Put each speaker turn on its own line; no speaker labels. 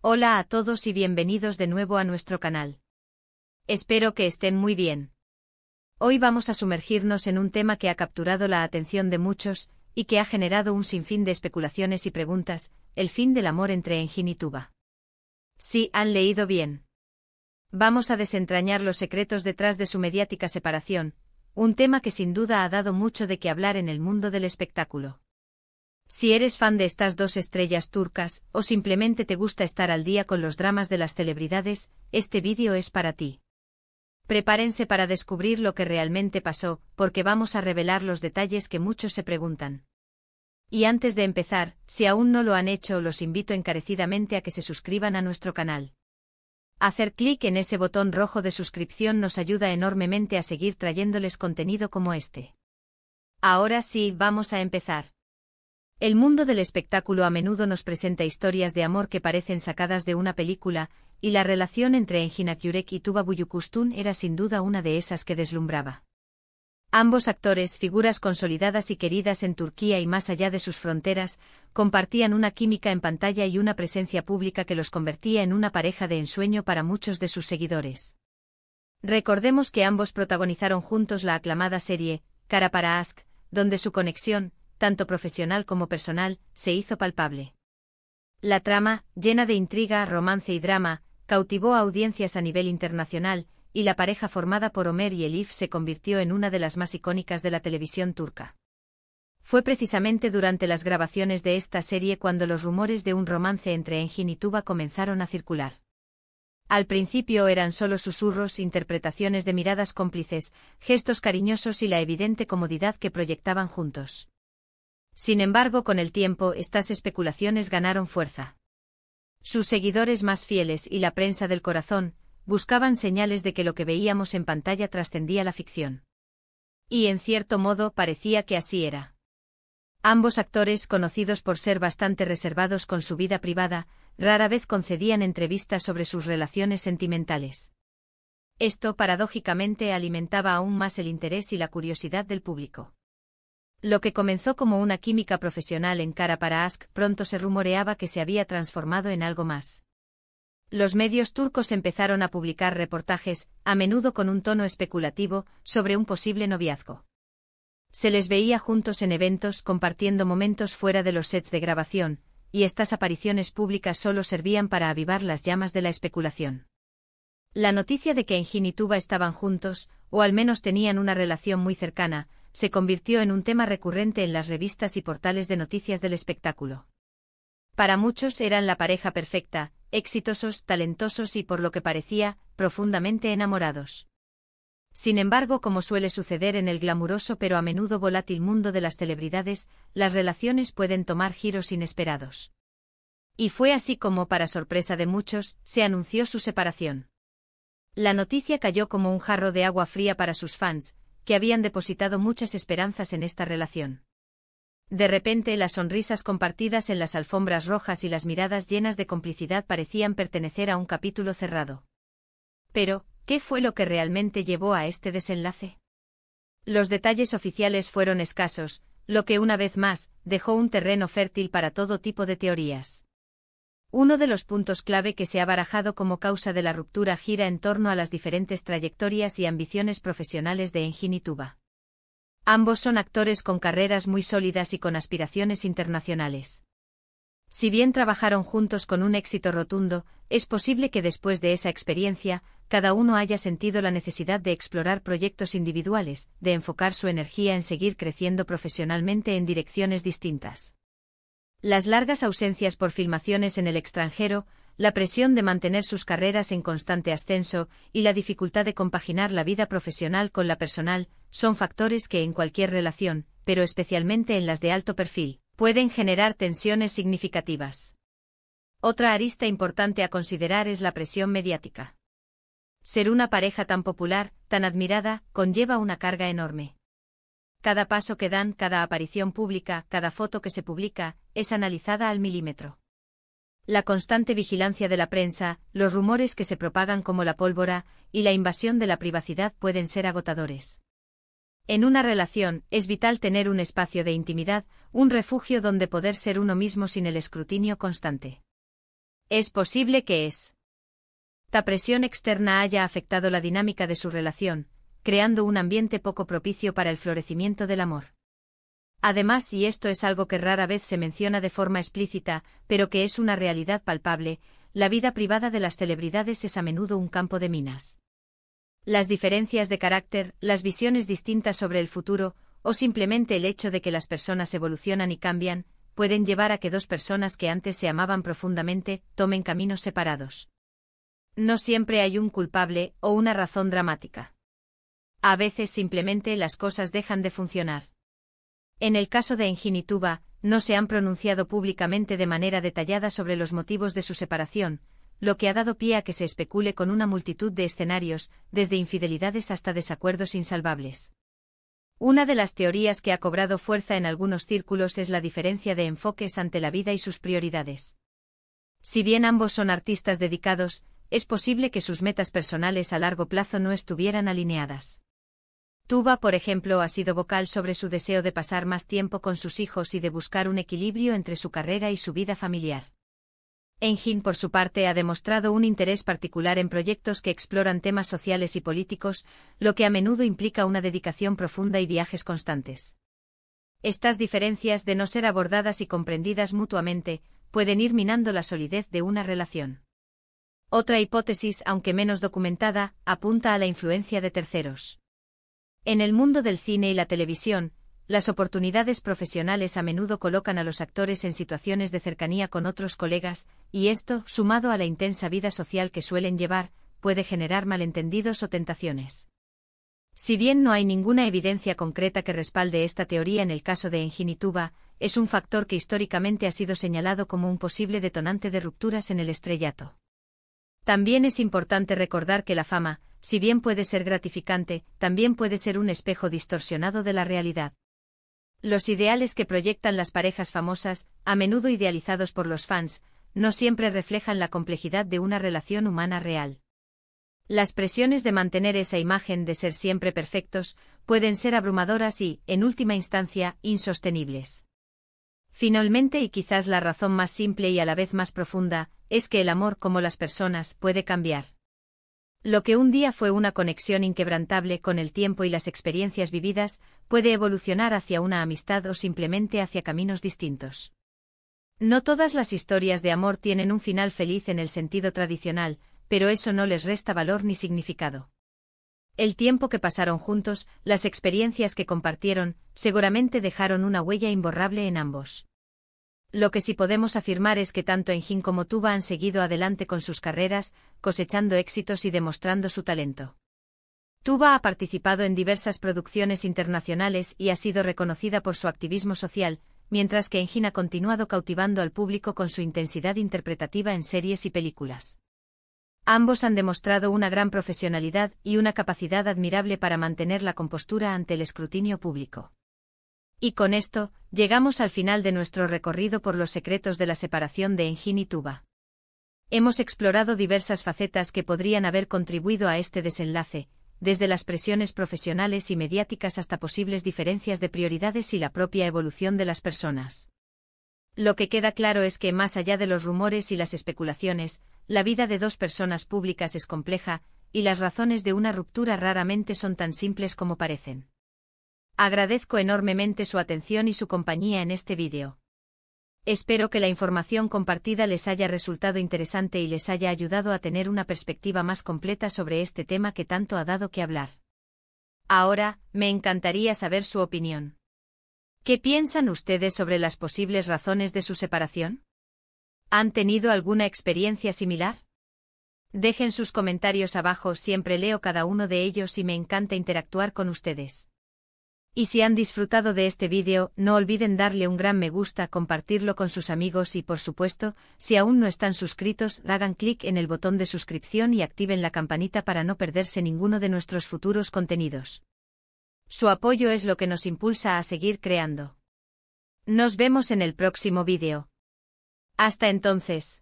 Hola a todos y bienvenidos de nuevo a nuestro canal. Espero que estén muy bien. Hoy vamos a sumergirnos en un tema que ha capturado la atención de muchos, y que ha generado un sinfín de especulaciones y preguntas: el fin del amor entre Engin y Tuba. Sí, han leído bien. Vamos a desentrañar los secretos detrás de su mediática separación, un tema que sin duda ha dado mucho de qué hablar en el mundo del espectáculo. Si eres fan de estas dos estrellas turcas, o simplemente te gusta estar al día con los dramas de las celebridades, este vídeo es para ti. Prepárense para descubrir lo que realmente pasó, porque vamos a revelar los detalles que muchos se preguntan. Y antes de empezar, si aún no lo han hecho, los invito encarecidamente a que se suscriban a nuestro canal. Hacer clic en ese botón rojo de suscripción nos ayuda enormemente a seguir trayéndoles contenido como este. Ahora sí, vamos a empezar. El mundo del espectáculo a menudo nos presenta historias de amor que parecen sacadas de una película, y la relación entre Engin Akyurek y Tuba Büyüküstün era sin duda una de esas que deslumbraba. Ambos actores, figuras consolidadas y queridas en Turquía y más allá de sus fronteras, compartían una química en pantalla y una presencia pública que los convertía en una pareja de ensueño para muchos de sus seguidores. Recordemos que ambos protagonizaron juntos la aclamada serie Kara para Aşk, donde su conexión, tanto profesional como personal, se hizo palpable. La trama, llena de intriga, romance y drama, cautivó a audiencias a nivel internacional, y la pareja formada por Ömer y Elif se convirtió en una de las más icónicas de la televisión turca. Fue precisamente durante las grabaciones de esta serie cuando los rumores de un romance entre Engin y Tuba comenzaron a circular. Al principio eran solo susurros, interpretaciones de miradas cómplices, gestos cariñosos y la evidente comodidad que proyectaban juntos. Sin embargo, con el tiempo, estas especulaciones ganaron fuerza. Sus seguidores más fieles y la prensa del corazón buscaban señales de que lo que veíamos en pantalla trascendía la ficción. Y en cierto modo parecía que así era. Ambos actores, conocidos por ser bastante reservados con su vida privada, rara vez concedían entrevistas sobre sus relaciones sentimentales. Esto, paradójicamente, alimentaba aún más el interés y la curiosidad del público. Lo que comenzó como una química profesional en Kara para Aşk pronto se rumoreaba que se había transformado en algo más. Los medios turcos empezaron a publicar reportajes, a menudo con un tono especulativo, sobre un posible noviazgo. Se les veía juntos en eventos, compartiendo momentos fuera de los sets de grabación, y estas apariciones públicas solo servían para avivar las llamas de la especulación. La noticia de que Engin y Tuba estaban juntos, o al menos tenían una relación muy cercana, se convirtió en un tema recurrente en las revistas y portales de noticias del espectáculo. Para muchos eran la pareja perfecta, exitosos, talentosos y, por lo que parecía, profundamente enamorados. Sin embargo, como suele suceder en el glamuroso pero a menudo volátil mundo de las celebridades, las relaciones pueden tomar giros inesperados. Y fue así como, para sorpresa de muchos, se anunció su separación. La noticia cayó como un jarro de agua fría para sus fans, que habían depositado muchas esperanzas en esta relación. De repente, las sonrisas compartidas en las alfombras rojas y las miradas llenas de complicidad parecían pertenecer a un capítulo cerrado. Pero, ¿qué fue lo que realmente llevó a este desenlace? Los detalles oficiales fueron escasos, lo que una vez más dejó un terreno fértil para todo tipo de teorías. Uno de los puntos clave que se ha barajado como causa de la ruptura gira en torno a las diferentes trayectorias y ambiciones profesionales de Engin y Tuba. Ambos son actores con carreras muy sólidas y con aspiraciones internacionales. Si bien trabajaron juntos con un éxito rotundo, es posible que después de esa experiencia, cada uno haya sentido la necesidad de explorar proyectos individuales, de enfocar su energía en seguir creciendo profesionalmente en direcciones distintas. Las largas ausencias por filmaciones en el extranjero, la presión de mantener sus carreras en constante ascenso y la dificultad de compaginar la vida profesional con la personal, son factores que en cualquier relación, pero especialmente en las de alto perfil, pueden generar tensiones significativas. Otra arista importante a considerar es la presión mediática. Ser una pareja tan popular, tan admirada, conlleva una carga enorme. Cada paso que dan, cada aparición pública, cada foto que se publica, es analizada al milímetro. La constante vigilancia de la prensa, los rumores que se propagan como la pólvora, y la invasión de la privacidad pueden ser agotadores. En una relación, es vital tener un espacio de intimidad, un refugio donde poder ser uno mismo sin el escrutinio constante. Es posible que esta presión externa haya afectado la dinámica de su relación, creando un ambiente poco propicio para el florecimiento del amor. Además, y esto es algo que rara vez se menciona de forma explícita, pero que es una realidad palpable, la vida privada de las celebridades es a menudo un campo de minas. Las diferencias de carácter, las visiones distintas sobre el futuro, o simplemente el hecho de que las personas evolucionan y cambian, pueden llevar a que dos personas que antes se amaban profundamente tomen caminos separados. No siempre hay un culpable o una razón dramática. A veces simplemente las cosas dejan de funcionar. En el caso de Engin y Tuba, no se han pronunciado públicamente de manera detallada sobre los motivos de su separación, lo que ha dado pie a que se especule con una multitud de escenarios, desde infidelidades hasta desacuerdos insalvables. Una de las teorías que ha cobrado fuerza en algunos círculos es la diferencia de enfoques ante la vida y sus prioridades. Si bien ambos son artistas dedicados, es posible que sus metas personales a largo plazo no estuvieran alineadas. Tuba, por ejemplo, ha sido vocal sobre su deseo de pasar más tiempo con sus hijos y de buscar un equilibrio entre su carrera y su vida familiar. Engin, por su parte, ha demostrado un interés particular en proyectos que exploran temas sociales y políticos, lo que a menudo implica una dedicación profunda y viajes constantes. Estas diferencias, de no ser abordadas y comprendidas mutuamente, pueden ir minando la solidez de una relación. Otra hipótesis, aunque menos documentada, apunta a la influencia de terceros. En el mundo del cine y la televisión, las oportunidades profesionales a menudo colocan a los actores en situaciones de cercanía con otros colegas, y esto, sumado a la intensa vida social que suelen llevar, puede generar malentendidos o tentaciones. Si bien no hay ninguna evidencia concreta que respalde esta teoría en el caso de Engin y Tuba, es un factor que históricamente ha sido señalado como un posible detonante de rupturas en el estrellato. También es importante recordar que la fama, si bien puede ser gratificante, también puede ser un espejo distorsionado de la realidad. Los ideales que proyectan las parejas famosas, a menudo idealizados por los fans, no siempre reflejan la complejidad de una relación humana real. Las presiones de mantener esa imagen de ser siempre perfectos pueden ser abrumadoras y, en última instancia, insostenibles. Finalmente, y quizás la razón más simple y a la vez más profunda, es que el amor, como las personas, puede cambiar. Lo que un día fue una conexión inquebrantable con el tiempo y las experiencias vividas, puede evolucionar hacia una amistad o simplemente hacia caminos distintos. No todas las historias de amor tienen un final feliz en el sentido tradicional, pero eso no les resta valor ni significado. El tiempo que pasaron juntos, las experiencias que compartieron, seguramente dejaron una huella imborrable en ambos. Lo que sí podemos afirmar es que tanto Engin como Tuba han seguido adelante con sus carreras, cosechando éxitos y demostrando su talento. Tuba ha participado en diversas producciones internacionales y ha sido reconocida por su activismo social, mientras que Engin ha continuado cautivando al público con su intensidad interpretativa en series y películas. Ambos han demostrado una gran profesionalidad y una capacidad admirable para mantener la compostura ante el escrutinio público. Y con esto, llegamos al final de nuestro recorrido por los secretos de la separación de Engin y Tuba. Hemos explorado diversas facetas que podrían haber contribuido a este desenlace, desde las presiones profesionales y mediáticas hasta posibles diferencias de prioridades y la propia evolución de las personas. Lo que queda claro es que, más allá de los rumores y las especulaciones, la vida de dos personas públicas es compleja, y las razones de una ruptura raramente son tan simples como parecen. Agradezco enormemente su atención y su compañía en este vídeo. Espero que la información compartida les haya resultado interesante y les haya ayudado a tener una perspectiva más completa sobre este tema que tanto ha dado que hablar. Ahora, me encantaría saber su opinión. ¿Qué piensan ustedes sobre las posibles razones de su separación? ¿Han tenido alguna experiencia similar? Dejen sus comentarios abajo, siempre leo cada uno de ellos y me encanta interactuar con ustedes. Y si han disfrutado de este vídeo, no olviden darle un gran me gusta, compartirlo con sus amigos y, por supuesto, si aún no están suscritos, hagan clic en el botón de suscripción y activen la campanita para no perderse ninguno de nuestros futuros contenidos. Su apoyo es lo que nos impulsa a seguir creando. Nos vemos en el próximo vídeo. Hasta entonces.